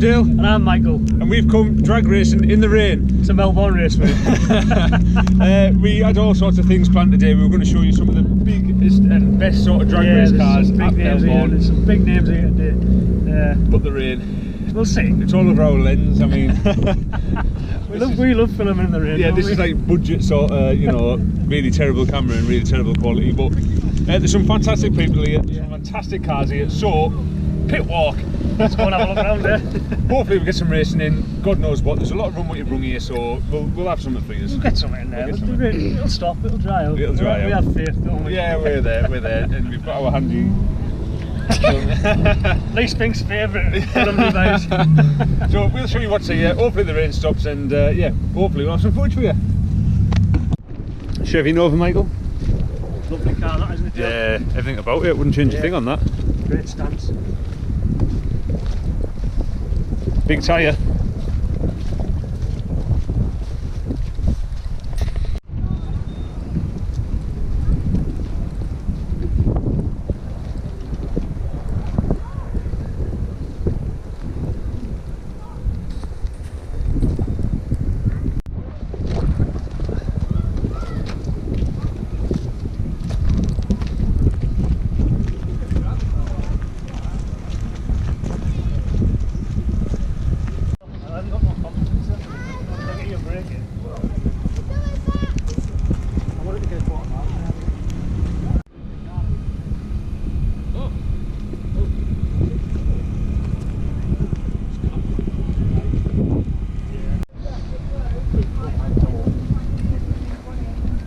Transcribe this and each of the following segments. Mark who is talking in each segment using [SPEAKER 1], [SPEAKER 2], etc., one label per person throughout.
[SPEAKER 1] Dale.
[SPEAKER 2] And I'm Michael.
[SPEAKER 1] And we've come drag racing in the rain.
[SPEAKER 2] It's a Melbourne Raceway.
[SPEAKER 1] We had all sorts of things planned today. We were going to show you some of the biggest and best sort of drag race cars at Melbourne.
[SPEAKER 2] There's some big names here today.
[SPEAKER 1] But the rain.
[SPEAKER 2] We'll see.
[SPEAKER 1] It's all over our lens, I mean.
[SPEAKER 2] we love filming in the rain.
[SPEAKER 1] Yeah, this is like budget sort of, you know, really terrible camera and really terrible quality. But there's some fantastic people here, some fantastic cars here. So, pit walk.
[SPEAKER 2] Let's go and have a look around there.
[SPEAKER 1] Hopefully we get some racing in. God knows what. There's a lot of run what you've rung here, so we'll have something for you.
[SPEAKER 2] We'll get something in there. It'll stop. It'll dry out.
[SPEAKER 1] It'll dry out.
[SPEAKER 2] We have faith, don't we?
[SPEAKER 1] Yeah, we're there, and we've got our handy.
[SPEAKER 2] Least Pink's favourite film device.
[SPEAKER 1] So we'll show you what's here. Hopefully the rain stops, and yeah, hopefully we'll have some footage for you. Chevy Nova, Michael.
[SPEAKER 2] Lovely car, that, isn't it?
[SPEAKER 1] Yeah, everything about it. Wouldn't change a thing on that.
[SPEAKER 2] Great stance.
[SPEAKER 1] Big tyre.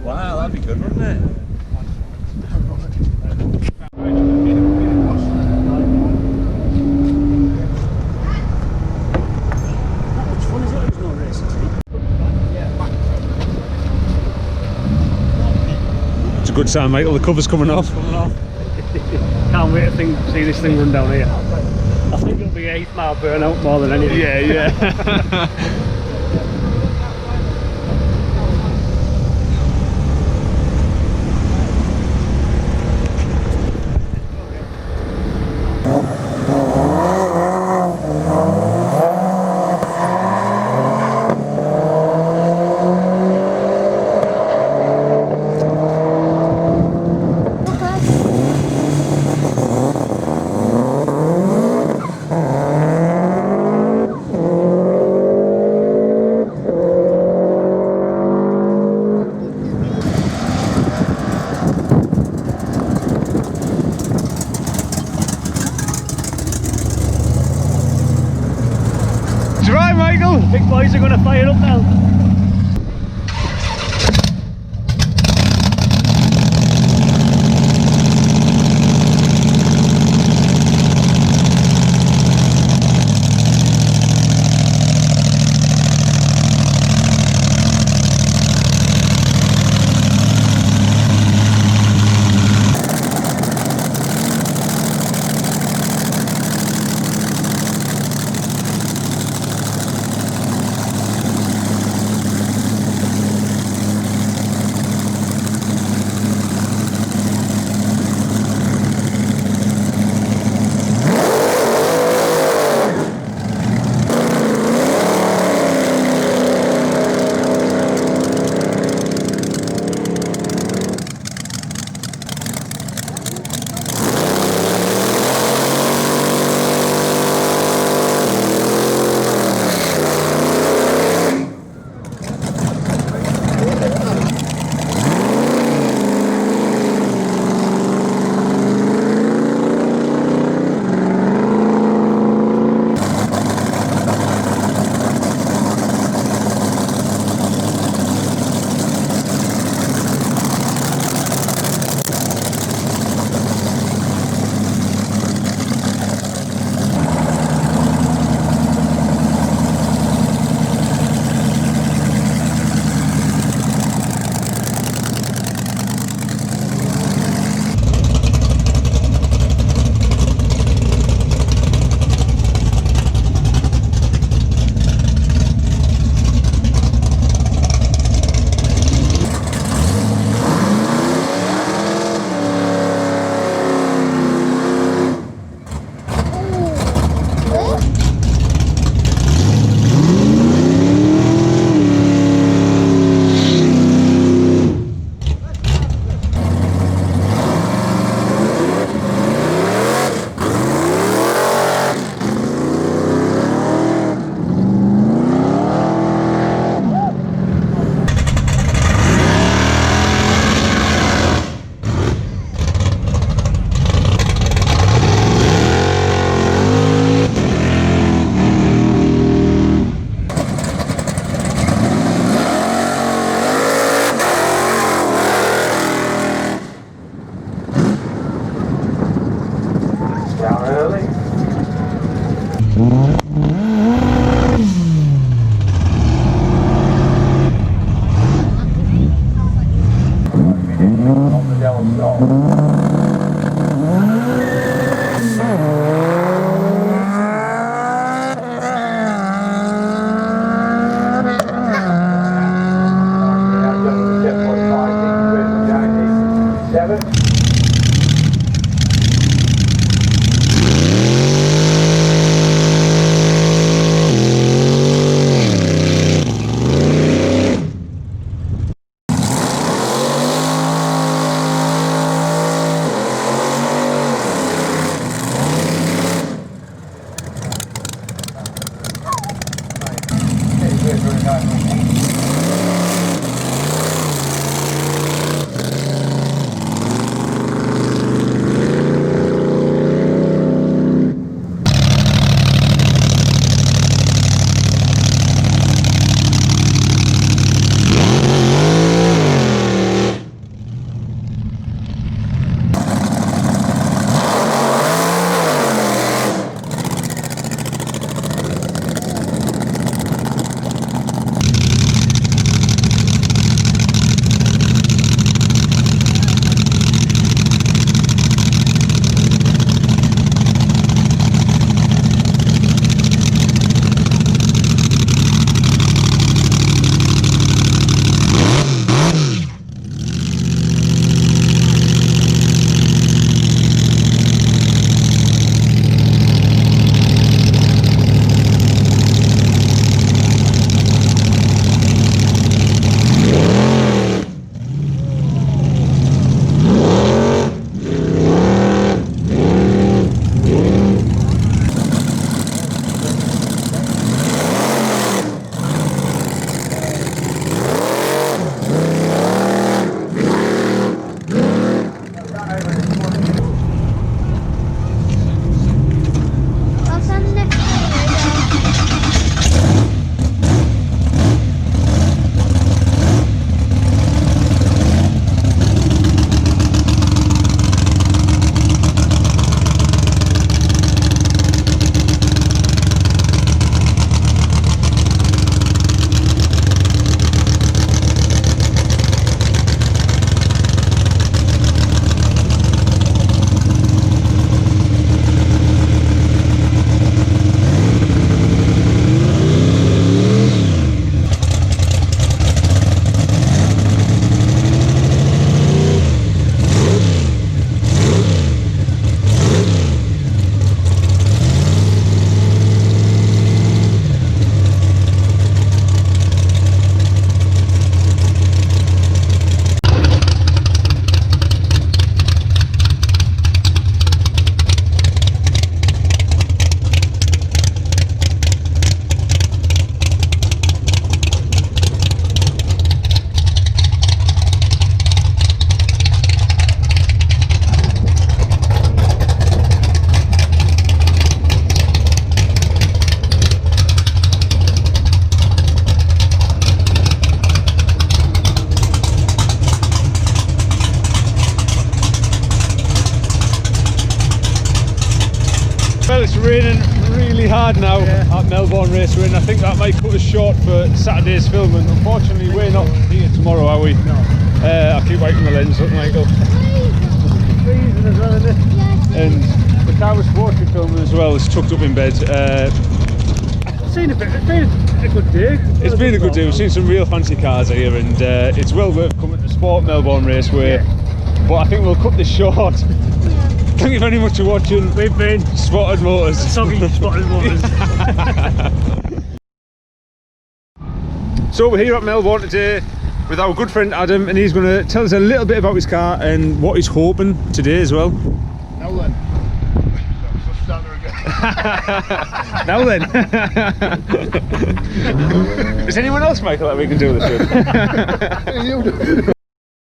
[SPEAKER 1] Wow, that'd be good, wouldn't it? It's a good sign, Michael. The cover's coming off.
[SPEAKER 2] Can't wait to see this thing run down here. I think it'll be 8 mile burnout more than anything.
[SPEAKER 1] Yeah. Right, Michael!
[SPEAKER 2] Big boys are going to fire up now.
[SPEAKER 1] Well, it's raining really hard now at Melbourne Raceway, and I think that might cut us short for Saturday's filming. Unfortunately, we're not here tomorrow, are we? No. I keep wiping the lens up, Michael.
[SPEAKER 2] Freezing as well, isn't it?
[SPEAKER 1] And the car was supposed to be filming as well. It's tucked up in bed.
[SPEAKER 2] It's been a good day.
[SPEAKER 1] It's been a good day. We've seen some real fancy cars here, and it's well worth coming to Sport Melbourne Raceway. Yeah. But I think we'll cut this short. Thank you very much for watching.
[SPEAKER 2] We've been
[SPEAKER 1] Spotted Motors.
[SPEAKER 2] Soggy Spotted Motors.
[SPEAKER 1] So we're here at Melbourne today with our good friend Adam, and he's going to tell us a little bit about his car and what he's hoping today as well.
[SPEAKER 3] Now then. Let's start there again.
[SPEAKER 1] Now then. Is anyone else, Michael, that we can do this with?
[SPEAKER 3] You do.